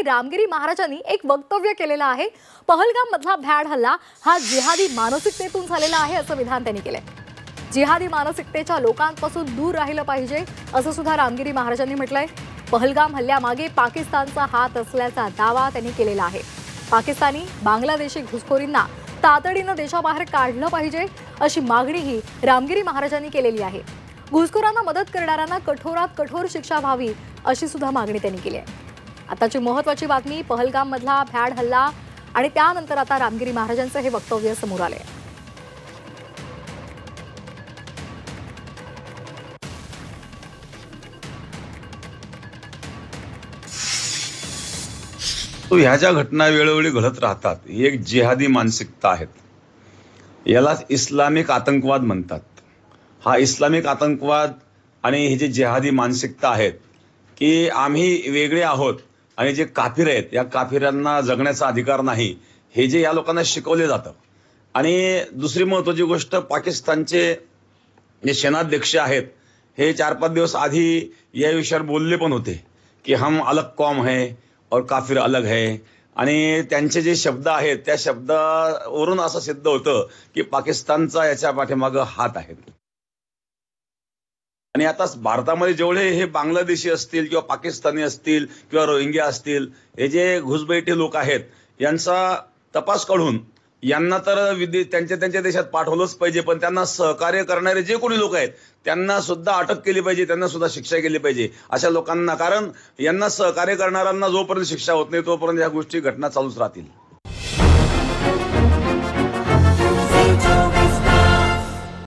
रामगिरी महाराजांनी एक वक्तव्य केलेलं आहे। पहलगाम मधला भ्याड हल्ला हा जिहादी मानसिकतेतून झालेला आहे असं विधान त्यांनी केलंय। जिहादी मानसिकतेच्या लोकांपासून दूर राहिलं पाहिजे असं सुद्धा रामगिरी महाराजांनी म्हटलंय। पहलगाम हल्ल्यामागे पाकिस्तानचा हात असल्याचा दावा त्यांनी केलेला आहे। पाकिस्तानी बांगलादेशी घुसखोरींना तातडीनं देशाबाहेर काढलं पाहिजे अशी मागणीही रामगिरी महाराजांनी केलेली आहे। घुसखोरांना मदत करणाऱ्यांना कठोरात कठोर शिक्षा व्हावी अशी सुद्धा मागणी त्यांनी केली आहे। आताची महत्त्वाची बातमी पहलगाम मधला भ्याड हल्ला आणि त्यानंतर आता रामगिरी महाराजांचं हे वक्तव्य समोर आले। तो ह्या ज्या घटना वेळोवेळी घडत राहतात ही एक जिहादी मानसिकता आहे। याला इस्लामिक आतंकवाद म्हणतात। हा इस्लामिक आतंकवाद आणि ही जी जिहादी मानसिकता आहेत की आम्ही वेगळे आहोत आणि जे काफिर आहेत या काफिरांना जगण्याचा अधिकार नाही, हे जे या लोकांना शिकवले जातं। आणि दुसरी महत्त्वाची गोष्ट, पाकिस्तानचे जे सेनाध्यक्ष आहेत हे 4-5 दिवस आधी या विषयावर बोलले पण होते की हम अलग कौम है और काफिर अलग है। आणि त्यांचे जे शब्द आहेत त्या शब्दावरून असं सिद्ध होतं की पाकिस्तानचा याच्या पाठीमागं हात आहे। आणि आता भारतामध्ये जेवढे हे बांगलादेशी असतील किंवा पाकिस्तानी असतील किंवा रोहिंग्या असतील, हे जे घुसबैठी लोक आहेत यांचा तपास करून यांना तर त्यांच्या देशात पाठवलंच पाहिजे, पण त्यांना सहकार्य करणारे जे कोणी लोक आहेत त्यांना सुद्धा अटक केली पाहिजे, त्यांना सुद्धा शिक्षा केली पाहिजे अशा लोकांना। कारण यांना सहकार्य करणाऱ्यांना जोपर्यंत शिक्षा होत नाही तोपर्यंत या गोष्टी घटना चालूच राहतील।